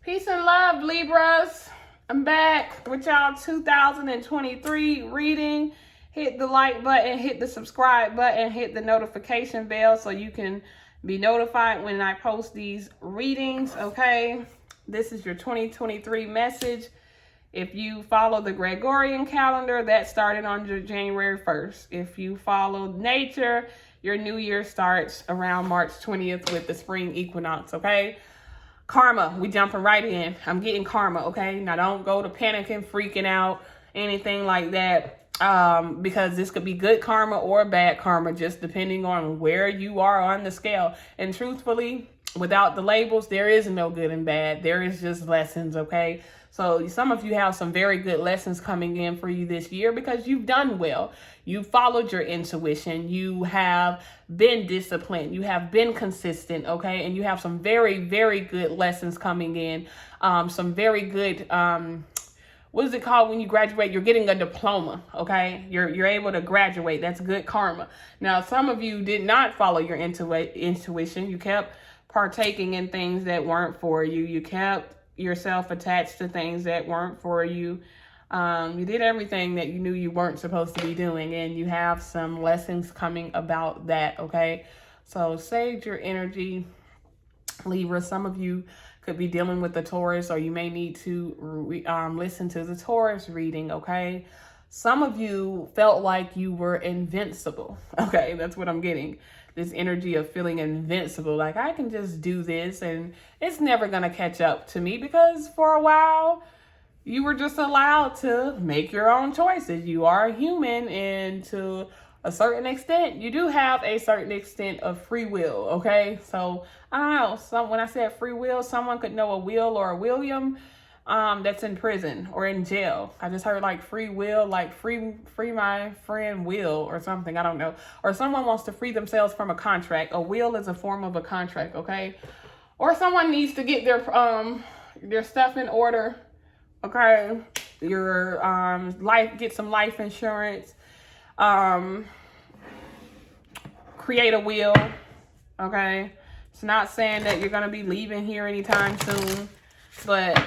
Peace and love, Libras. I'm back with y'all 2023 reading. Hit the like button, hit the subscribe button, hit the notification bell so you can be notified when I post these readings, okay? This is your 2023 message. If you follow the Gregorian calendar, that started on January 1st. If you follow nature, your new year starts around March 20th with the spring equinox, okay? Karma, we jumping right in. I'm getting karma, okay? Now don't go to panicking, freaking out, anything like that, because this could be good karma or bad karma, just depending on where you are on the scale. And truthfully, without the labels, there is no good and bad. There is just lessons, okay? So some of you have some very good lessons coming in for you this year because you've done well. You followed your intuition. You have been disciplined. You have been consistent, okay? And you have some very, very good lessons coming in. Some very good, what is it called when you graduate? You're getting a diploma, okay? You're able to graduate. That's good karma. Now, some of you did not follow your intuition. You kept partaking in things that weren't for you. You kept yourself attached to things that weren't for you. You did everything that you knew you weren't supposed to be doing, and you have some lessons coming about that, okay? So save your energy, Libra. Some of you could be dealing with the Taurus, or you may need to listen to the Taurus reading, okay? Some of you felt like you were invincible, okay? That's what I'm getting. This energy of feeling invincible, like I can just do this and it's never gonna catch up to me, because for a while you were just allowed to make your own choices. You are a human, and to a certain extent, you do have a certain extent of free will, okay? So I don't know, when I said free will, someone could know a Will or a William that's in prison or in jail. I just heard like free will, like free my friend Will or something. I don't know. Or someone wants to free themselves from a contract. A will is a form of a contract, okay? Or someone needs to get their stuff in order, okay? Your get some life insurance. Create a will, okay? It's not saying that you're gonna be leaving here anytime soon, but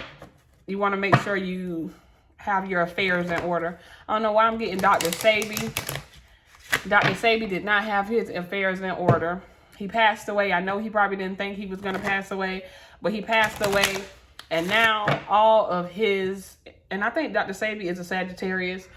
you want to make sure you have your affairs in order. I don't know why I'm getting Dr. Sabi. Dr. Sabi did not have his affairs in order. He passed away. I know he probably didn't think he was going to pass away, but he passed away. And now all of his, and I think Dr. Sabi is a Sagittarius,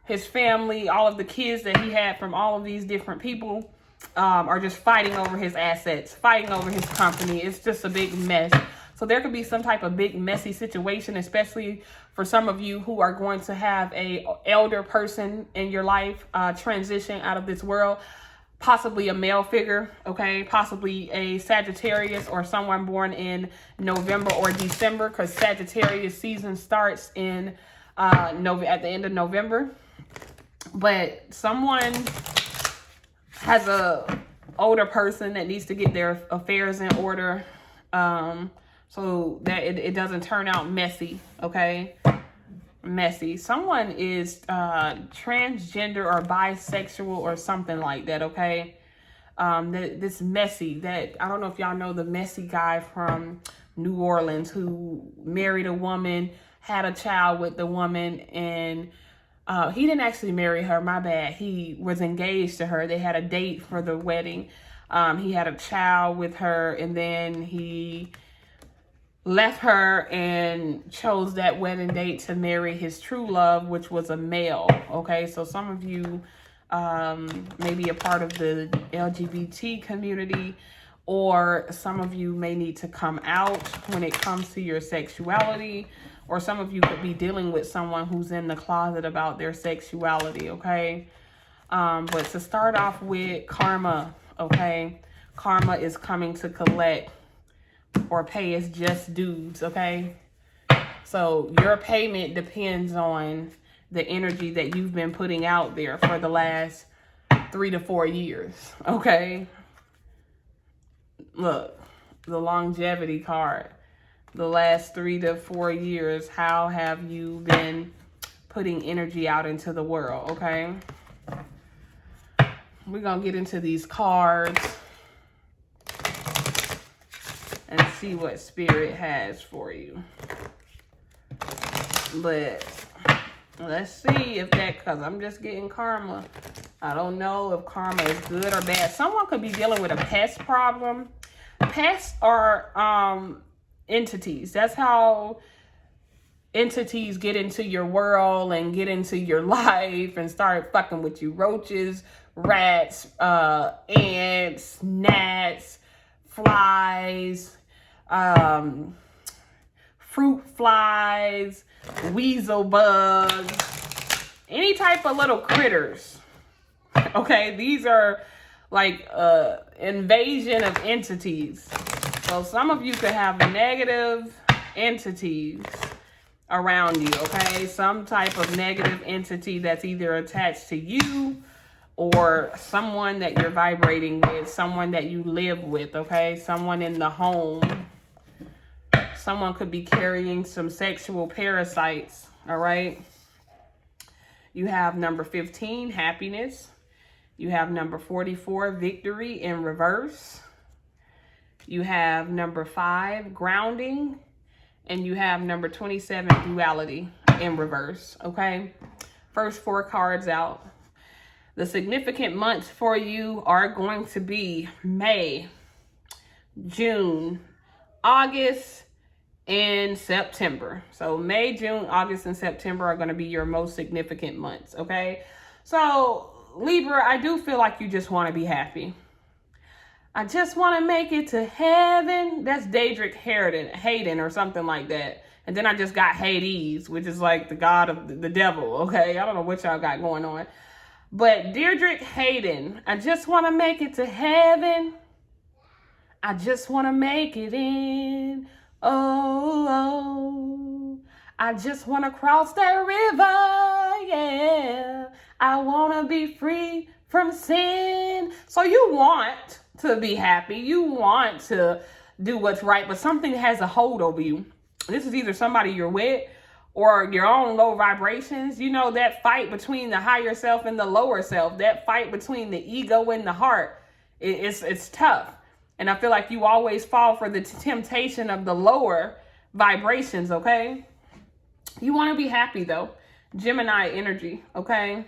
his family, all of the kids that he had from all of these different people are just fighting over his assets, fighting over his company. It's just a big mess. So there could be some type of big messy situation, especially for some of you who are going to have a elder person in your life transition out of this world, possibly a male figure, okay? Possibly a Sagittarius or someone born in November or December, because Sagittarius season starts in at the end of November. But someone has a older person that needs to get their affairs in order, so that it doesn't turn out messy, okay? Messy. Someone is transgender or bisexual or something like that, okay? This messy, that I don't know if y'all know the messy guy from New Orleans who married a woman, had a child with the woman, and he didn't actually marry her, my bad. He was engaged to her. They had a date for the wedding. He had a child with her, and then he left her and chose that wedding date to marry his true love, which was a male, okay? So some of you may be a part of the LGBT community, or some of you may need to come out when it comes to your sexuality, or some of you could be dealing with someone who's in the closet about their sexuality, okay? But to start off with karma, okay? Karma is coming to collect or pay its just dues, okay? So your payment depends on the energy that you've been putting out there for the last 3 to 4 years, okay? Look, the longevity card. The last 3 to 4 years, how have you been putting energy out into the world, okay? We're going to get into these cards. and see what Spirit has for you. But let's see if that, because I'm just getting karma. I don't know if karma is good or bad. Someone could be dealing with a pest problem. Pests are entities. That's how entities get into your world and get into your life and start fucking with you. Roaches, rats, ants, gnats, flies, fruit flies, weasel bugs, any type of little critters. Okay, these are like invasion of entities. So some of you could have negative entities around you, okay? Some type of negative entity that's either attached to you or someone that you're vibrating with, someone that you live with, okay? Someone in the home. Someone could be carrying some sexual parasites, all right? You have number 15, happiness. You have number 44, victory in reverse. You have number 5, grounding. And you have number 27, duality in reverse, okay? First 4 cards out. The significant months for you are going to be May, June, August, and September. So May, June, August, and September are going to be your most significant months, okay? So Libra, I do feel like you just want to be happy. I just want to make it to heaven. That's Daedric Hayden or something like that. And then I just got Hades, which is like the god of the devil, okay? I don't know what y'all got going on. But Daedric Hayden, I just want to make it to heaven. I just want to make it in. Oh, I just want to cross that river, yeah. I want to be free from sin. So you want to be happy. You want to do what's right, but something has a hold over you. This is either somebody you're with or your own low vibrations. You know, that fight between the higher self and the lower self, that fight between the ego and the heart, it's tough. And I feel like you always fall for the temptation of the lower vibrations, okay? You want to be happy, though. Gemini energy, okay?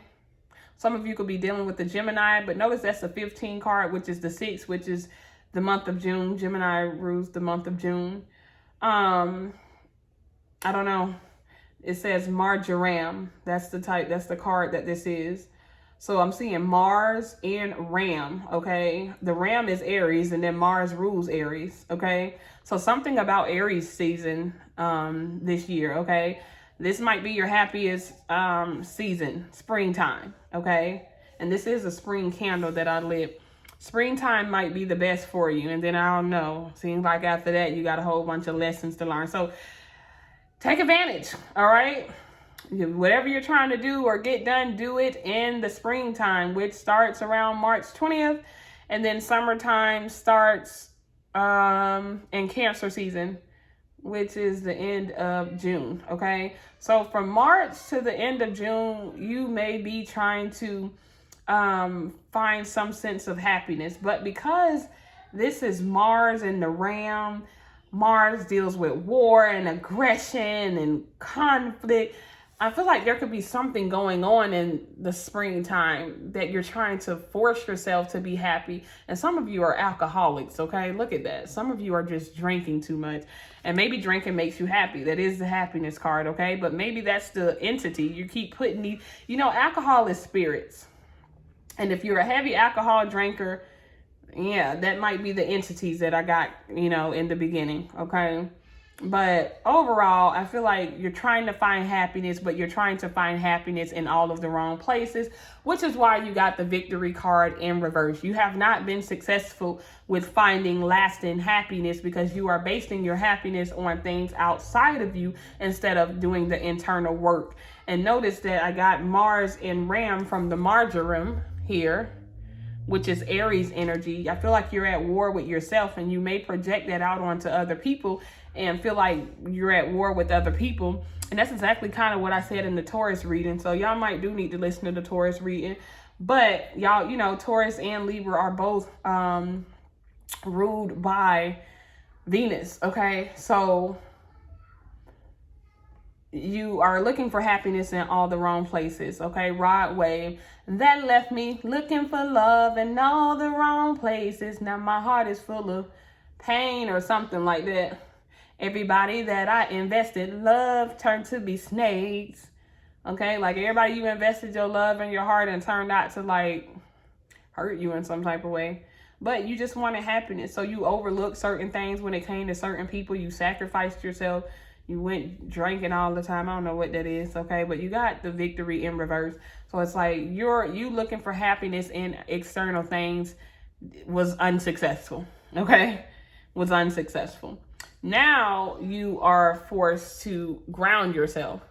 Some of you could be dealing with the Gemini, but notice that's the 15 card, which is the 6, which is the month of June. Gemini rules the month of June. I don't know. It says Marjoram. That's the card that this is. So I'm seeing Mars and Ram, okay? The Ram is Aries, and then Mars rules Aries, okay? So something about Aries season this year, okay? This might be your happiest season, springtime, okay? And this is a spring candle that I lit. Springtime might be the best for you. And then I don't know. Seems like after that, you got a whole bunch of lessons to learn. So take advantage, all right? Whatever you're trying to do or get done, do it in the springtime, which starts around March 20th. And then summertime starts in Cancer season, which is the end of June, okay? So from March to the end of June, you may be trying to find some sense of happiness. But because this is Mars and the Ram, Mars deals with war and aggression and conflict. I feel like there could be something going on in the springtime that you're trying to force yourself to be happy. And some of you are alcoholics, okay? Look at that. Some of you are just drinking too much. And maybe drinking makes you happy. That is the happiness card, okay? But maybe that's the entity. You keep putting these, you know, alcohol is spirits. And if you're a heavy alcohol drinker, yeah, that might be the entities that I got, you know, in the beginning, okay? But overall, I feel like you're trying to find happiness, but you're trying to find happiness in all of the wrong places, which is why you got the victory card in reverse. You have not been successful with finding lasting happiness because you are basing your happiness on things outside of you instead of doing the internal work. And notice that I got Mars and Ram from the marjoram here, which is Aries energy. I feel like you're at war with yourself, and you may project that out onto other people and feel like you're at war with other people. And that's exactly kind of what I said in the Taurus reading. So y'all might do need to listen to the Taurus reading. But y'all, you know, Taurus and Libra are both ruled by Venus, okay? So you are looking for happiness in all the wrong places, okay? Rod wave. That left me looking for love in all the wrong places. Now my heart is full of pain or something like that. Everybody that I invested love turned to be snakes. Okay, like everybody you invested your love and your heart and turned out to like hurt you in some type of way. But you just wanted happiness. So you overlooked certain things when it came to certain people. You sacrificed yourself. You went drinking all the time. I don't know what that is, okay? But you got the victory in reverse. So it's like you looking for happiness in external things was unsuccessful, okay? Was unsuccessful. Now you are forced to ground yourself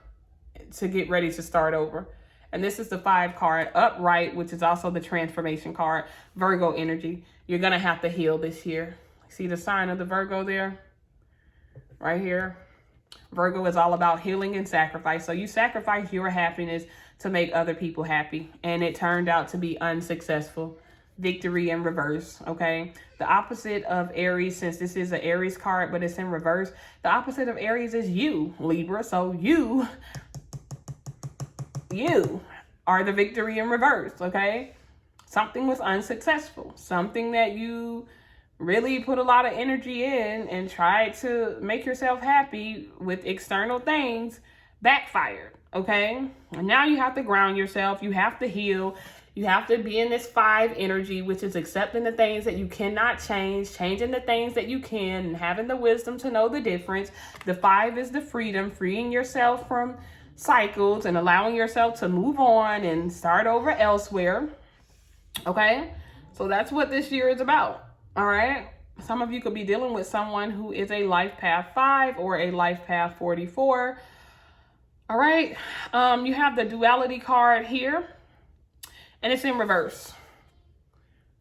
to get ready to start over. And this is the 5 card, upright, which is also the transformation card, Virgo energy. You're going to have to heal this year. See the sign of the Virgo there? Right here. Virgo is all about healing and sacrifice. So you sacrifice your happiness to make other people happy. And it turned out to be unsuccessful. Victory in reverse, okay? The opposite of Aries, since this is an Aries card, but it's in reverse, the opposite of Aries is you, Libra. So you are the victory in reverse, okay? Something was unsuccessful. Something that you really put a lot of energy in and tried to make yourself happy with external things backfired, okay? And now you have to ground yourself. You have to heal. You have to be in this 5 energy, which is accepting the things that you cannot change, changing the things that you can, and having the wisdom to know the difference. The 5 is the freedom, freeing yourself from cycles and allowing yourself to move on and start over elsewhere. Okay? So that's what this year is about. All right? Some of you could be dealing with someone who is a life path 5 or a life path 44. All right? You have the duality card here, and it's in reverse.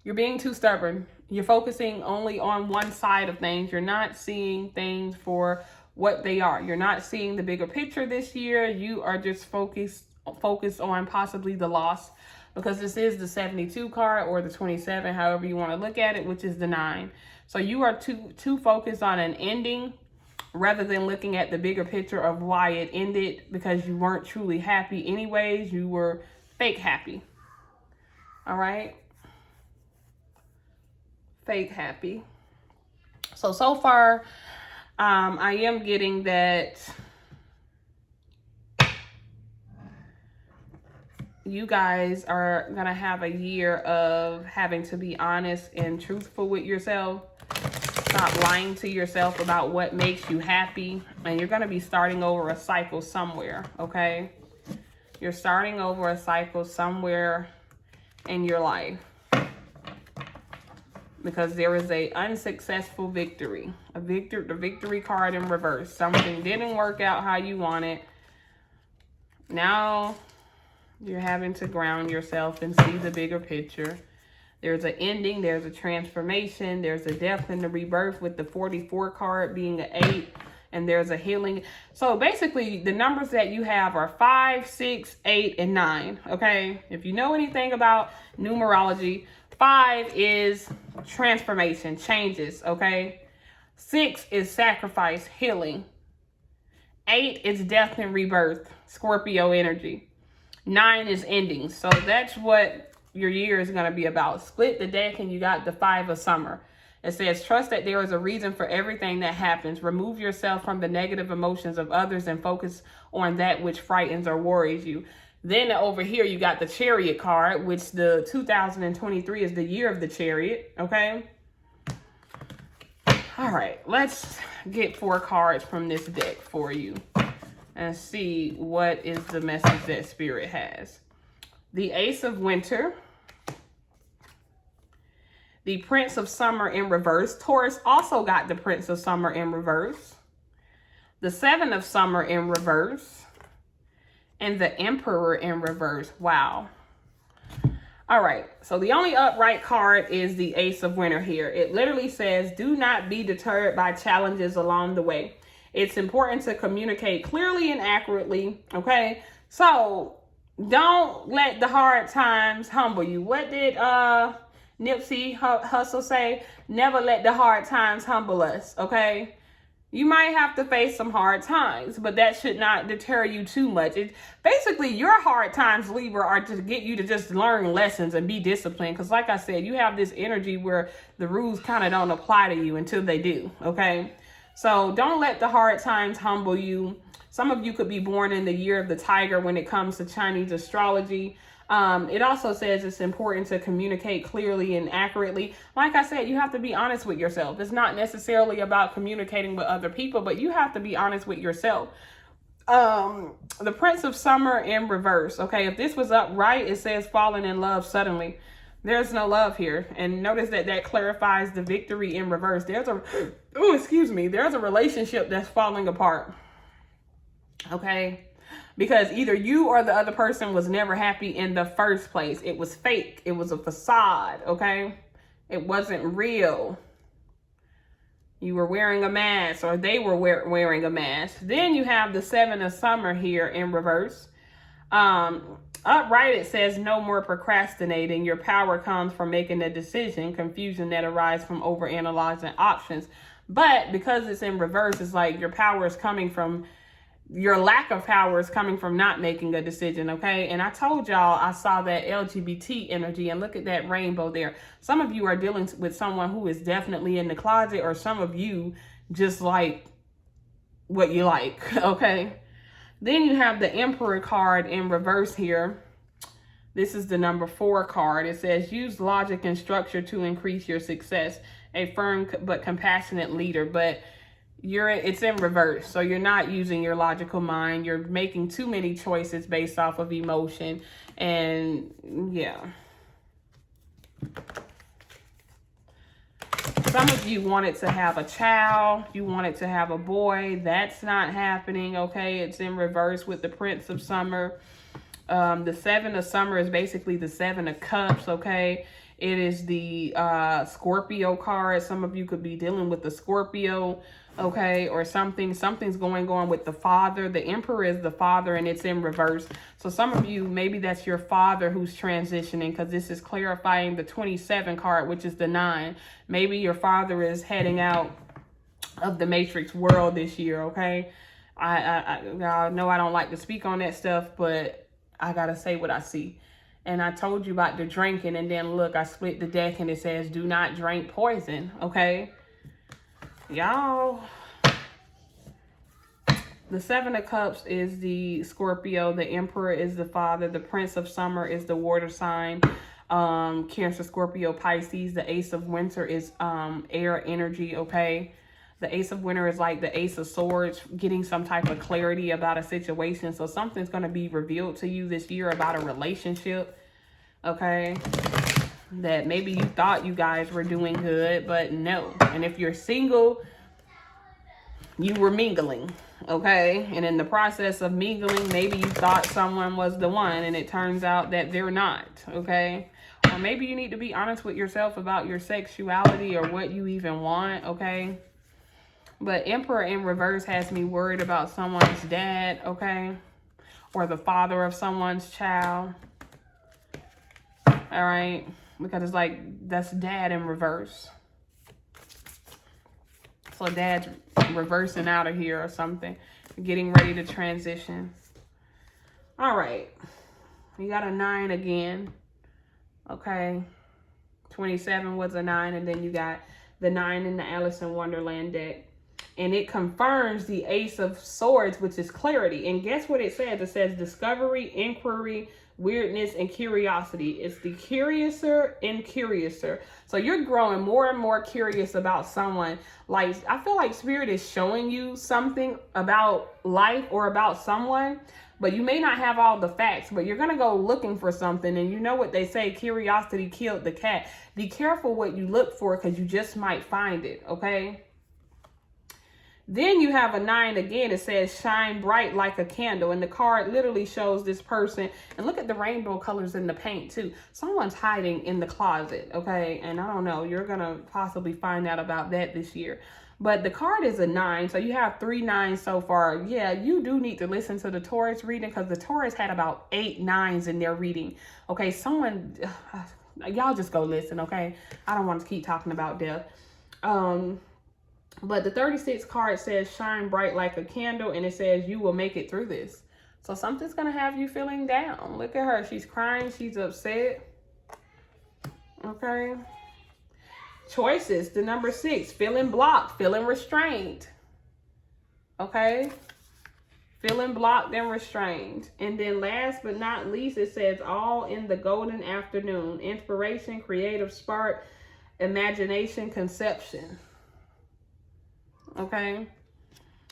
You're being too stubborn. You're focusing only on one side of things. You're not seeing things for what they are. You're not seeing the bigger picture this year. You are just focused on possibly the loss, because this is the 72 card or the 27, however you want to look at it, which is the 9. So you are too focused on an ending rather than looking at the bigger picture of why it ended, because you weren't truly happy anyways. You were fake happy. All right? Fake happy. So far, I am getting that you guys are going to have a year of having to be honest and truthful with yourself. Stop lying to yourself about what makes you happy. And you're going to be starting over a cycle somewhere, okay? You're starting over a cycle somewhere in your life, because there is a unsuccessful victory. The victory card in reverse. Something didn't work out how you wanted. Now you're having to ground yourself and see the bigger picture. There's an ending, there's a transformation, there's a death and the rebirth, with the 44 card being an 8, and there's a healing. So basically the numbers that you have are 5, 6, 8, and 9, okay? If you know anything about numerology, 5 is transformation, changes, okay? 6 is sacrifice, healing. 8 is death and rebirth, Scorpio energy. 9 is endings. So that's what your year is going to be about. Split the deck and you got the 5 of summer. It says, trust that there is a reason for everything that happens. Remove yourself from the negative emotions of others and focus on that which frightens or worries you. Then over here, you got the Chariot card, which the 2023 is the year of the Chariot, okay? All right, let's get 4 cards from this deck for you and see what is the message that Spirit has. The Ace of Winter, the Prince of Summer in reverse. Taurus also got the Prince of Summer in reverse. The 7 of Summer in reverse. And the Emperor in reverse. Wow. All right. So the only upright card is the Ace of Winter here. It literally says, do not be deterred by challenges along the way. It's important to communicate clearly and accurately. Okay. So don't let the hard times humble you. What did Nipsey Hussle say, never let the hard times humble us, okay? You might have to face some hard times, but that should not deter you too much. Basically, your hard times, Libra, are to get you to just learn lessons and be disciplined. Because like I said, you have this energy where the rules kind of don't apply to you until they do, okay? So don't let the hard times humble you. Some of you could be born in the year of the tiger when it comes to Chinese astrology. It also says it's important to communicate clearly and accurately. Like I said, you have to be honest with yourself. It's not necessarily about communicating with other people, but you have to be honest with yourself. The Prince of Summer in reverse. Okay, if this was upright, it says falling in love suddenly. There's no love here. And notice that clarifies the victory in reverse. There's a relationship that's falling apart. Okay. Because either you or the other person was never happy in the first place. It was fake. It was a facade, okay? It wasn't real. You were wearing a mask, or they were wearing a mask. Then you have the Seven of Summer here in reverse. Upright, it says no more procrastinating. Your power comes from making a decision. Confusion that arises from overanalyzing options. But because it's in reverse, it's like your power is coming from... your lack of power is coming from not making a decision, okay? And I told y'all I saw that LGBT energy, and look at that rainbow there. Some of you are dealing with someone who is definitely in the closet, or some of you just like what you like, okay? Then you have the Emperor card in reverse here. This is the number 4 card. It says use logic and structure to increase your success. A firm but compassionate leader, but it's in reverse. So you're not using your logical mind. You're making too many choices based off of emotion. And yeah. Some of you wanted to have a child. You wanted to have a boy. That's not happening. Okay. It's in reverse with the Prince of Summer. The Seven of Summer is basically the Seven of Cups. Okay. It is the Scorpio card. Some of you could be dealing with the Scorpio, okay, or something's going on with the father. The Emperor is the father, and it's in reverse. So some of you, maybe that's your father who's transitioning, because this is clarifying the 27 card, which is the 9. Maybe your father is heading out of the Matrix world this year, okay? Y'all know I don't like to speak on that stuff, but I gotta say what I see. And I told you about the drinking, and then look, I split the deck and it says do not drink poison, okay? Y'all, the Seven of Cups is the Scorpio, the Emperor is the father, the Prince of Summer is the water sign, Cancer, Scorpio, Pisces. The Ace of Winter is air energy, okay? The Ace of Winter is like the Ace of Swords, getting some type of clarity about a situation. So something's going to be revealed to you this year about a relationship, okay? That maybe you thought you guys were doing good, but no. And if you're single, you were mingling, okay? And in the process of mingling, maybe you thought someone was the one, and it turns out that they're not, okay? Or maybe you need to be honest with yourself about your sexuality or what you even want, okay? But Emperor in reverse has me worried about someone's dad, okay? Or the father of someone's child. All right? Because it's like, that's dad in reverse. So dad's reversing out of here or something. Getting ready to transition. All right. You got a 9 again. Okay. 27 was a 9. And then you got the 9 in the Alice in Wonderland deck. And it confirms the Ace of Swords, which is clarity. And guess what it says? It says discovery, inquiry, weirdness, and curiosity. It's the curiouser and curiouser. So you're growing more and more curious about someone. Like, I feel like Spirit is showing you something about life or about someone, but you may not have all the facts, but you're going to go looking for something. And you know what they say, curiosity killed the cat. Be careful what you look for, because you just might find it, okay? Then you have a 9 again. It says shine bright like a candle. And the card literally shows this person. And look at the rainbow colors in the paint too. Someone's hiding in the closet, okay? And I don't know. You're going to possibly find out about that this year. But the card is a 9. So you have 3 9s so far. Yeah, you do need to listen to the Taurus reading, because the Taurus had about 8 9s in their reading. Okay, someone... Y'all just go listen, okay? I don't want to keep talking about death. But the 36 card says shine bright like a candle, and it says you will make it through this. So something's going to have you feeling down. Look at her. She's crying. She's upset. Okay. Choices. The number 6. Feeling blocked. Feeling restrained. Okay. Feeling blocked and restrained. And then last but not least, it says all in the golden afternoon. Inspiration, creative spark, imagination, conception. Okay.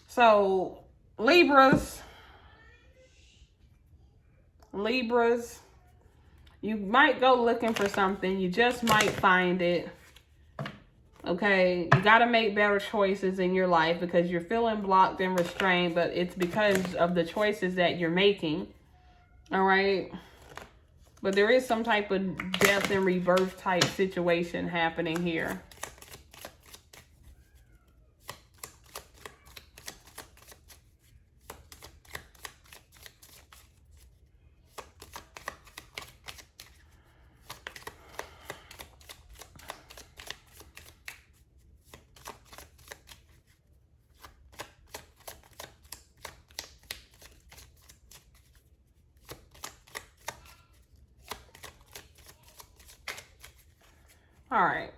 So Libras, you might go looking for something. You just might find it. Okay. You got to make better choices in your life because you're feeling blocked and restrained, but it's because of the choices that you're making. All right. But there is some type of death and rebirth type situation happening here. All right.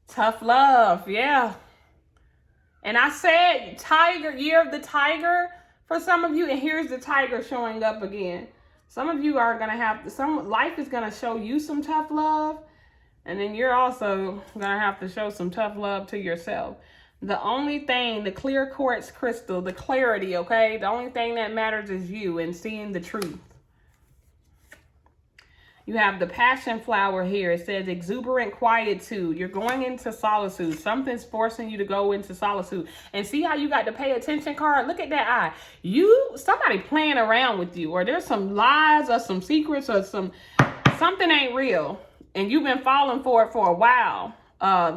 Tough love. Yeah. And I said tiger, year of the tiger for some of you. And here's the tiger showing up again. Some of you are going to have life is going to show you some tough love. And then you're also going to have to show some tough love to yourself. The only thing, the clear quartz crystal, the clarity, okay? The only thing that matters is you and seeing the truth. You have the passion flower here. It says exuberant quietude. You're going into solitude. Something's forcing you to go into solitude. And see how you got the pay attention card? Look at that eye. Somebody playing around with you, or there's some lies or some secrets or something ain't real. And you've been falling for it for a while,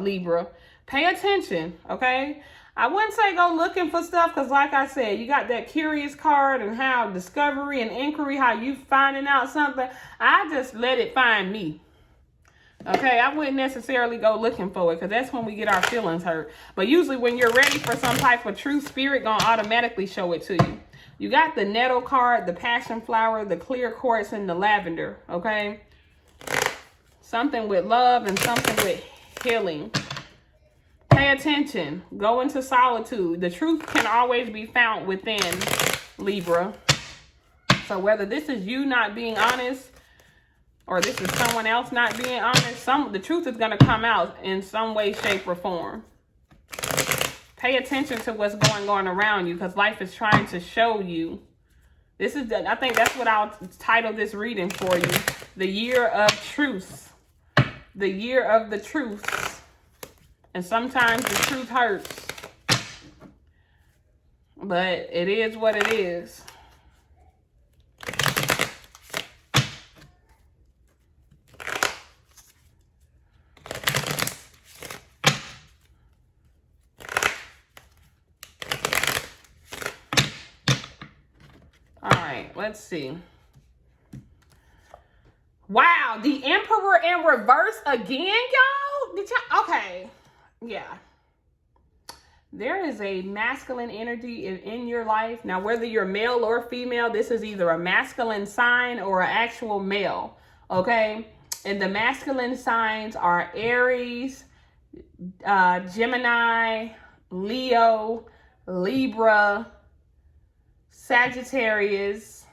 Libra. Pay attention, okay? I wouldn't say go looking for stuff because like I said, you got that curious card and how discovery and inquiry, how you finding out something. I just let it find me. Okay, I wouldn't necessarily go looking for it because that's when we get our feelings hurt. But usually when you're ready for some type of true spirit, gonna automatically show it to you. You got the nettle card, the passion flower, the clear quartz, and the lavender, okay? Something with love and something with healing. Pay attention. Go into solitude. The truth can always be found within, Libra. So whether this is you not being honest or this is someone else not being honest, the truth is going to come out in some way, shape, or form. Pay attention to what's going on around you because life is trying to show you. I think that's what I'll title this reading for you. The year of truth. The year of the truth. And sometimes the truth hurts. But it is what it is. All right, let's see. Wow, the Emperor in reverse again, y'all? Okay. Yeah. There is a masculine energy in your life. Now, whether you're male or female, this is either a masculine sign or an actual male. Okay. And the masculine signs are Aries, Gemini, Leo, Libra, Sagittarius,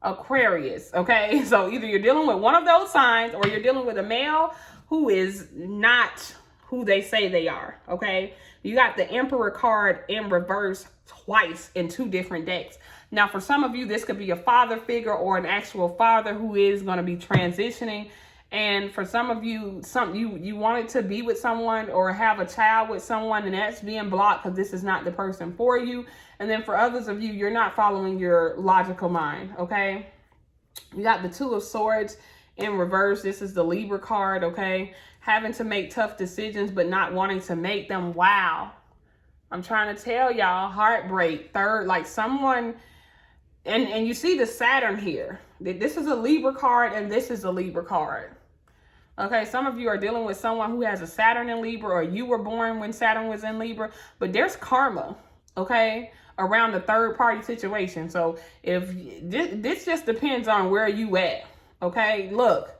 Aquarius. Okay. So either you're dealing with one of those signs or you're dealing with a male who is not who they say they are, okay? You got the Emperor card in reverse twice in 2 different decks. Now, for some of you, this could be a father figure or an actual father who is going to be transitioning. And for some of you, you wanted to be with someone or have a child with someone, and that's being blocked because this is not the person for you. And then for others of you, you're not following your logical mind, okay? You got the 2 of Swords in reverse. This is the Libra card, okay? Having to make tough decisions, but not wanting to make them. Wow. I'm trying to tell y'all, heartbreak, like someone, and you see the Saturn here. This is a Libra card, and this is a Libra card. Okay, some of you are dealing with someone who has a Saturn in Libra, or you were born when Saturn was in Libra, but there's karma, okay, around the third party situation. So if this just depends on where you at, okay? Look,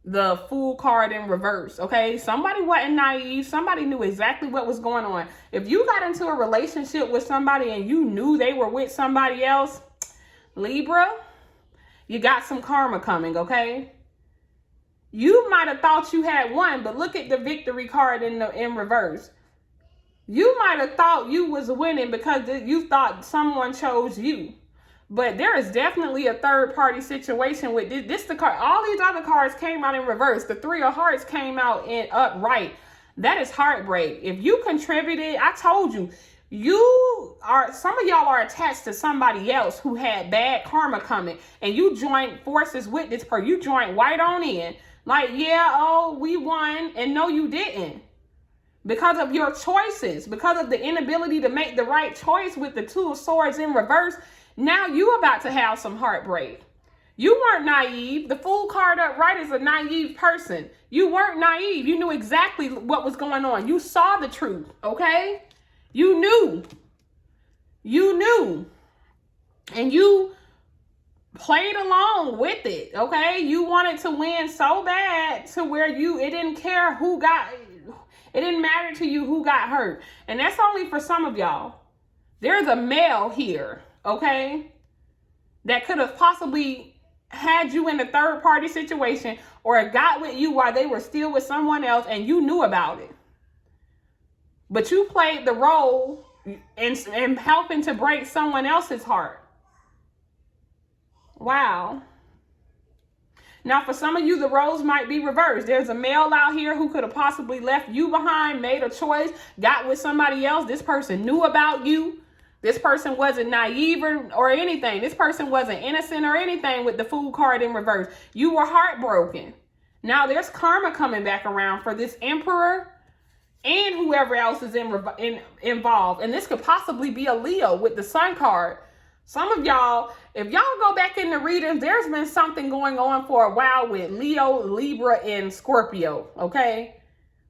the Fool card in reverse, okay? Somebody wasn't naive. Somebody knew exactly what was going on. If you got into a relationship with somebody and you knew they were with somebody else, Libra, you got some karma coming, okay? You might have thought you had won, but look at the Victory card in reverse. You might have thought you was winning because you thought someone chose you. But there is definitely a third party situation with this. The card, all these other cards came out in reverse. The Three of Hearts came out in upright. That is heartbreak. If you contributed, I told you, some of y'all are attached to somebody else who had bad karma coming, and you joined forces with this person. You joined right on in. Like, yeah, oh, we won, and no, you didn't. Because of your choices, because of the inability to make the right choice with the Two of Swords in reverse, now you about to have some heartbreak. You weren't naive. The Fool card upright is a naive person. You weren't naive. You knew exactly what was going on. You saw the truth, okay? You knew. You knew. And you played along with it, okay? You wanted to win so bad to where it didn't care it didn't matter to you who got hurt. And that's only for some of y'all. There's a male here, okay, that could have possibly had you in a third party situation or got with you while they were still with someone else and you knew about it. But you played the role in helping to break someone else's heart. Wow. Now, for some of you, the roles might be reversed. There's a male out here who could have possibly left you behind, made a choice, got with somebody else. This person knew about you. This person wasn't naive or anything. This person wasn't innocent or anything with the Fool card in reverse. You were heartbroken. Now, there's karma coming back around for this Emperor and whoever else is involved. And this could possibly be a Leo with the Sun card. Some of y'all, if y'all go back in the readings, there's been something going on for a while with Leo, Libra, and Scorpio, okay?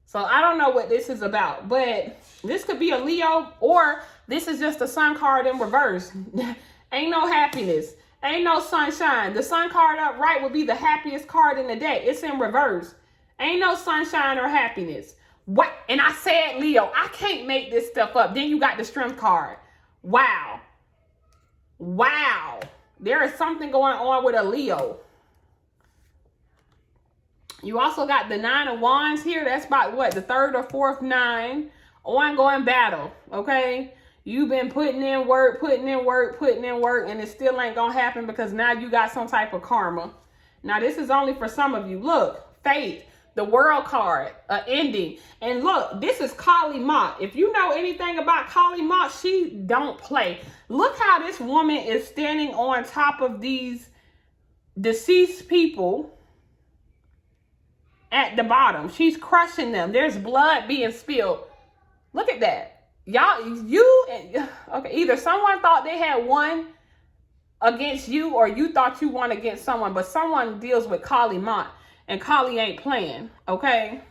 So I don't know what this is about, but this could be a Leo, or this is just a Sun card in reverse. Ain't no happiness. Ain't no sunshine. The Sun card upright would be the happiest card in the deck. It's in reverse. Ain't no sunshine or happiness. What? And I said Leo. I can't make this stuff up. Then you got the Strength card. Wow. Wow. There is something going on with a Leo. You also got the Nine of Wands here. That's about what? The third or fourth nine. Ongoing battle. Okay. You've been putting in work, and it still ain't gonna happen because now you got some type of karma. Now, this is only for some of you. Look, Faith, the World card, ending. And look, this is Kali Ma. If you know anything about Kali Ma, she don't play. Look how this woman is standing on top of these deceased people at the bottom. She's crushing them. There's blood being spilled. Look at that. Y'all, okay, either someone thought they had won against you or you thought you won against someone, but someone deals with Kali Ma, and Kali ain't playing, okay?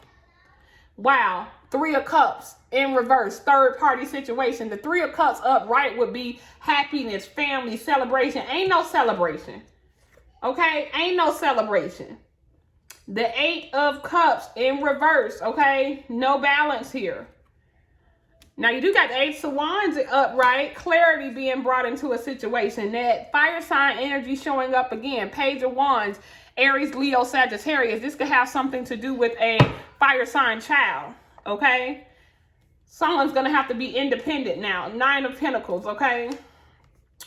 Wow, Three of Cups in reverse, third party situation. The Three of Cups upright would be happiness, family, celebration. Ain't no celebration, okay? Ain't no celebration. The Eight of Cups in reverse, okay? No balance here. Now, you do got the Ace of Wands upright, clarity being brought into a situation. That fire sign energy showing up again. Page of Wands, Aries, Leo, Sagittarius. This could have something to do with a fire sign child, okay? Someone's going to have to be independent now. Nine of Pentacles, okay?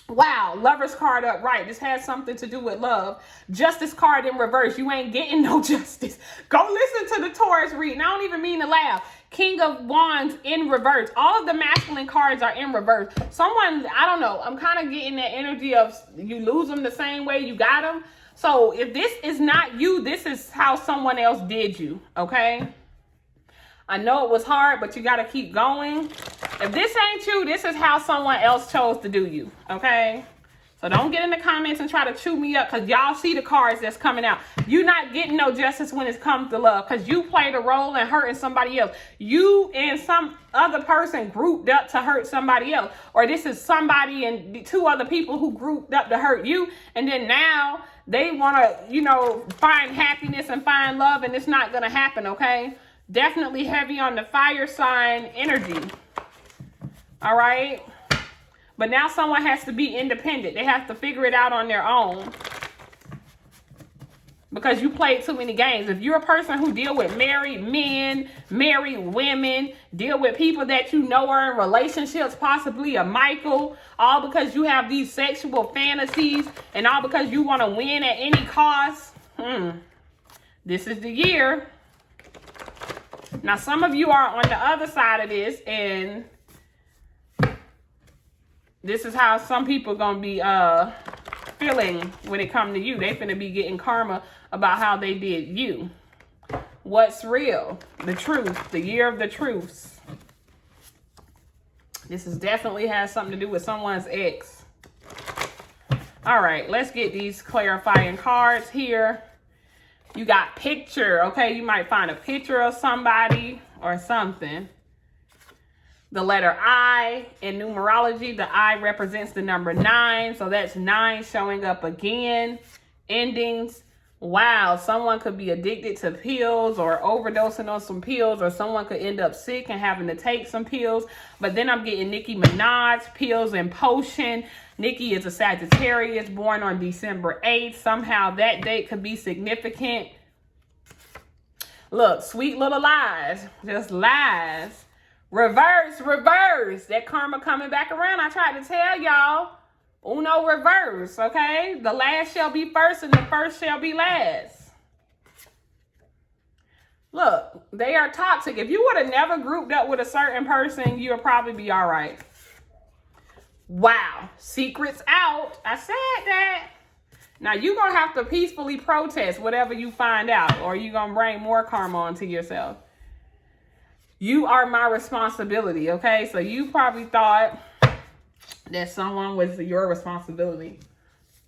Wow, Lover's card upright. This has something to do with love. Justice card in reverse. You ain't getting no justice. Go listen to the Taurus reading. I don't even mean to laugh. King of Wands in reverse. All of the masculine cards are in reverse. Someone, I don't know, I'm kind of getting that energy of you lose them the same way you got them. So if this is not you, this is how someone else did you, okay? I know it was hard, but you got to keep going. If this ain't you, this is how someone else chose to do you, okay? So don't get in the comments and try to chew me up, because y'all see the cards that's coming out. You're not getting no justice when it comes to love, because you played a role in hurting somebody else. You and some other person grouped up to hurt somebody else. Or this is somebody and two other people who grouped up to hurt you. And then now they want to, you know, find happiness and find love, and it's not going to happen, okay? Definitely heavy on the fire sign energy. All right? But now someone has to be independent. They have to figure it out on their own. Because you played too many games. If you're a person who deal with married men, married women, deal with people that you know are in relationships, possibly a Michael, all because you have these sexual fantasies and all because you want to win at any cost, this is the year. Now, some of you are on the other side of this, and this is how some people going to be feeling when it comes to you. They finna be getting karma about how they did you. What's real? The truth. The year of the truths. This is definitely has something to do with someone's ex. All right, let's get these clarifying cards here. You got picture, okay? You might find a picture of somebody or something. The letter I in numerology, the I represents the number 9. So that's 9 showing up again. Endings. Wow, someone could be addicted to pills or overdosing on some pills, or someone could end up sick and having to take some pills. But then I'm getting Nicki Minaj, pills and potion. Nicki is a Sagittarius, born on December 8th. Somehow that date could be significant. Look, sweet little lies, just lies. Reverse, reverse. That karma coming back around. I tried to tell y'all. Uno reverse, okay? The last shall be first and the first shall be last. Look, they are toxic. If you would have never grouped up with a certain person, you'll probably be all right. Wow. Secrets out. I said that. Now, you're going to have to peacefully protest whatever you find out, or you're going to bring more karma onto yourself. You are my responsibility, okay? So you probably thought that someone was your responsibility.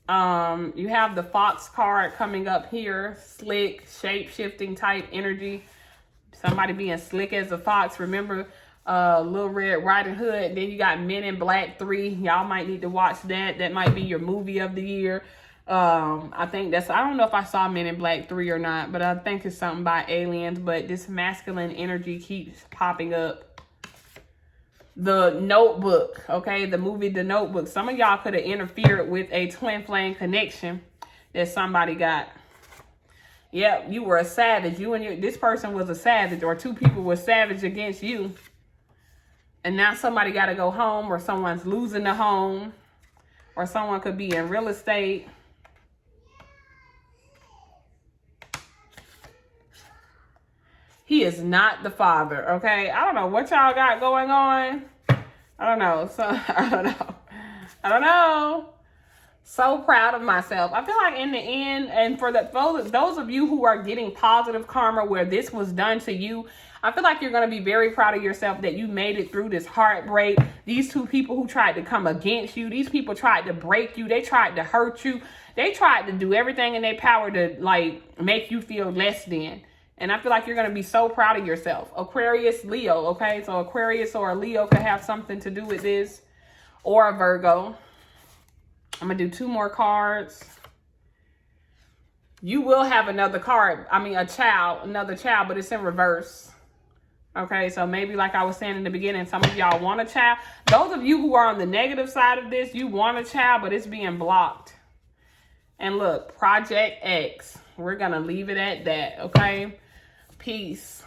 You have the Fox card coming up here. Slick, shape-shifting type energy. Somebody being slick as a fox. Remember Little Red Riding Hood? Then you got Men in Black 3. Y'all might need to watch that. That might be your movie of the year. I think that's, I don't know if I saw Men in Black 3 or not, but I think it's something by aliens. But this masculine energy keeps popping up. The Notebook, okay? The movie The Notebook. Some of y'all could have interfered with a twin flame connection that somebody got. Yep, you were a savage. You and this person was a savage, or two people were savage against you. And now somebody got to go home, or someone's losing the home, or someone could be in real estate. He is not the father, okay? I don't know what y'all got going on. I don't know. So I don't know. So proud of myself. I feel like in the end, and for those of you who are getting positive karma where this was done to you, I feel like you're going to be very proud of yourself that you made it through this heartbreak. These two people who tried to come against you, these people tried to break you. They tried to hurt you. They tried to do everything in their power to like make you feel less than. And I feel like you're going to be so proud of yourself. Aquarius, Leo, okay? So Aquarius or a Leo could have something to do with this. Or a Virgo. I'm going to do 2 more cards. You will have another card. I mean, another child, but it's in reverse. Okay, so maybe like I was saying in the beginning, some of y'all want a child. Those of you who are on the negative side of this, you want a child, but it's being blocked. And look, Project X. We're going to leave it at that, okay? Peace.